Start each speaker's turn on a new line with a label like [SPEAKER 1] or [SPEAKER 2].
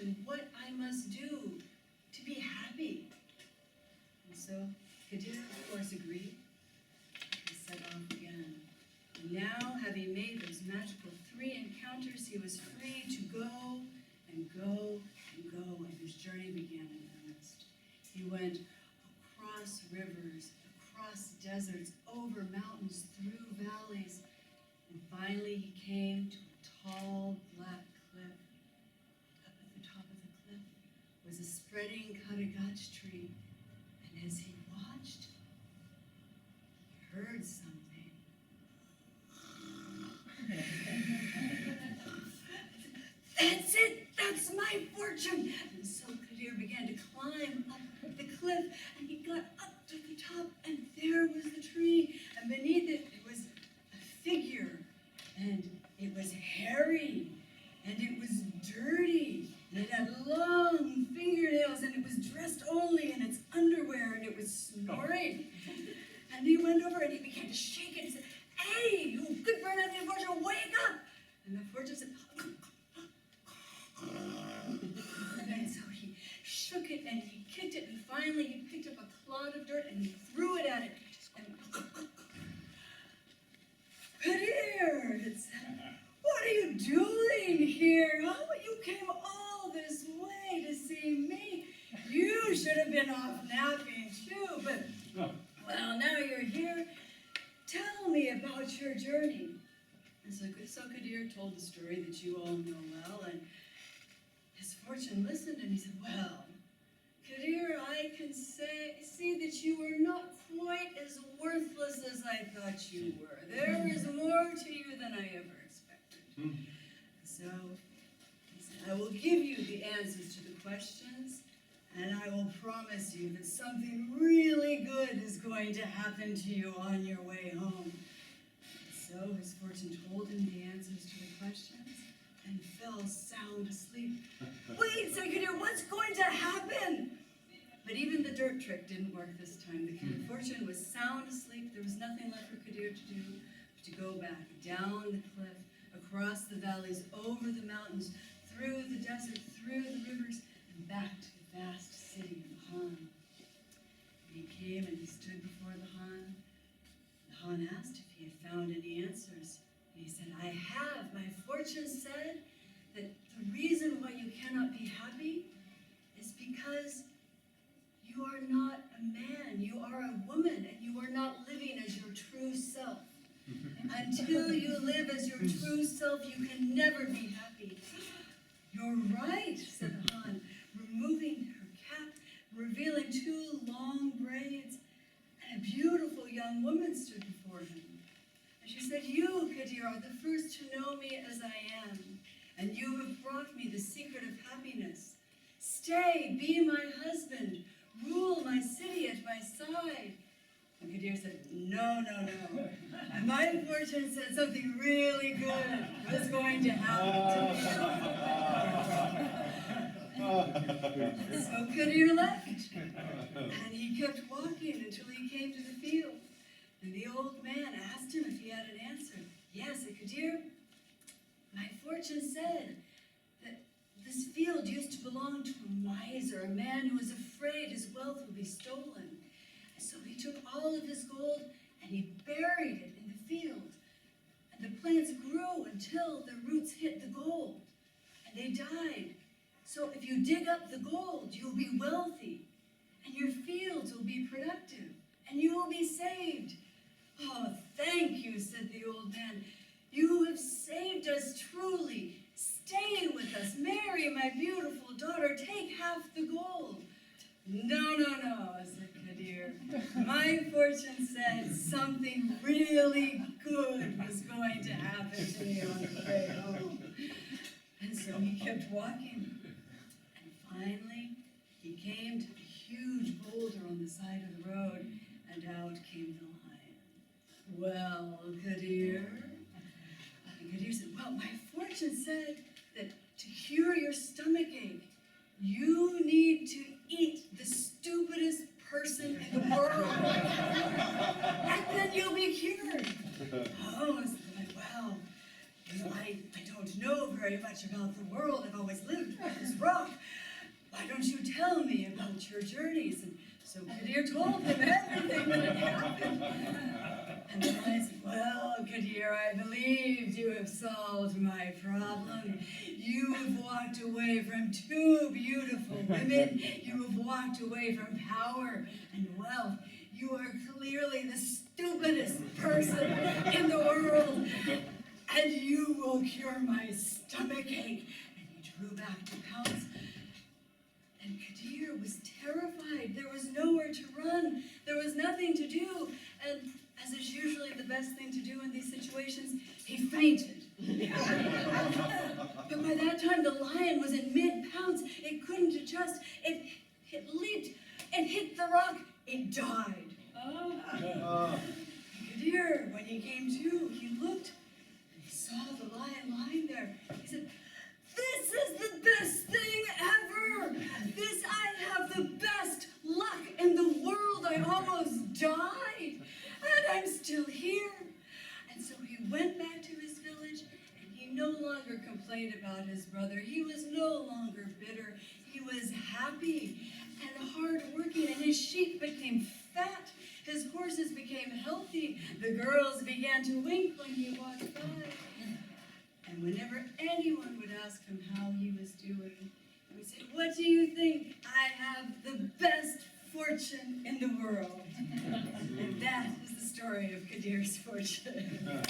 [SPEAKER 1] question what I must do to be happy. And so Kadir, of course, agreed. He set off again. And now, having made those magical 3 encounters, he was free to go and go and go, and his journey began in earnest. He went across rivers, across deserts, over mountains, through valleys, and finally he came to a tall black cliff. Up at the top of the cliff was a spreading karagach tree, and as he watched, he heard something. That's it! That's my fortune! And so Kadir began to climb up the cliff, and he got up to the top, and there was the tree, and beneath it, it was a figure, and it was hairy, and it was dirty, and it had long fingernails, and it was dressed only in its underwear, and it was snoring. And he went over, and he began to shake it, and said, "Hey, you good bird of the fortune, wake up!" And the fortune said, and so he shook it and he kicked it, and finally he picked up a clod of dirt and he threw it at it. And Kadir, it said, "What are you doing here? Oh, you came all this way to see me. You should have been off napping too, but well, now you're here. Tell me about your journey." And so Kadir told the story that you all know well, and his fortune listened, and he said, "Well, Kadir, I can see that you are not quite as worthless as I thought you were. There is more to you than I ever expected." So he said, "I will give you the answers to the questions, and I will promise you that something really good is going to happen to you on your way home." So his fortune told him the answers to the questions, and fell sound asleep. "Wait," said Kadir, "what's going to happen?" But even the dirt trick didn't work this time. The fortune was sound asleep. There was nothing left for Kadir to do but to go back down the cliff, across the valleys, over the mountains, through the desert, through the rivers, and back to the vast city of Han. And he came and he stood before the Han. The Han asked if he had found any answers. He said, "I have. My fortune said that the reason why you cannot be happy is because you are not a man. You are a woman, and you are not living as your true self. Until you live as your true self, you can never be happy." "You're right," said the Han, removing her cap, revealing 2 long braids, and a beautiful young woman stood before him. And she said, "You, Kadir, are the first to know me as I am, and you have brought me the secret of happiness. Stay, be my husband, rule my city at my side." And Kadir said, "No, no, no. My fortune said something really good was going to happen to me." So Kadir left, and he kept walking until he came to the field. And the old man asked him if he had an answer. "Yes," said Kadir, "my fortune said that this field used to belong to a miser, a man who was afraid his wealth would be stolen. And so he took all of his gold and he buried it in the field. And the plants grew until their roots hit the gold, and they died. So if you dig up the gold, you'll be wealthy, and your fields will be productive, and you will be saved." "Oh, thank you," said the old man. "You have saved us truly. Stay with us. Marry my beautiful daughter. Take half the gold." "No, no, no," said Kadir. "My fortune said something really good was going to happen to me on the way home." And so he kept walking. And finally, he came to a huge boulder on the side of the road, and out came the lion. "Well, Kadir?" And Kadir said, "Well, my fortune said that to cure your stomach ache, you need to eat the stupidest person in the world, and then you'll be cured." "Oh," I said, "well, you know, I don't know very much about the world. I've always lived by this rock. So Kadir told him everything that had happened. And the lion said, well, Kadir, I believe you have solved my problem. You have walked away from two beautiful women. You have walked away from power and wealth. You are clearly the stupidest person in the world. And you will cure my stomachache. And he drew back to pounce. And Kadir was terrified. There was nowhere to run. There was nothing to do. And as is usually the best thing to do in these situations, he fainted. But by that time, the lion was in mid-pounce. It couldn't adjust. It leaped and hit the rock. It died. Kadir, when he came to, he looked and he saw the lion lying there. He said, this is the best thing ever! I have the best luck in the world! I almost died! And I'm still here! And so he went back to his village, and he no longer complained about his brother. He was no longer bitter. He was happy and hardworking, and his sheep became fat. His horses became healthy. The girls began to wink when he walked by. And whenever anyone would ask him how he was doing, he would say, what do you think? I have the best fortune in the world. And that is the story of Kadir's fortune.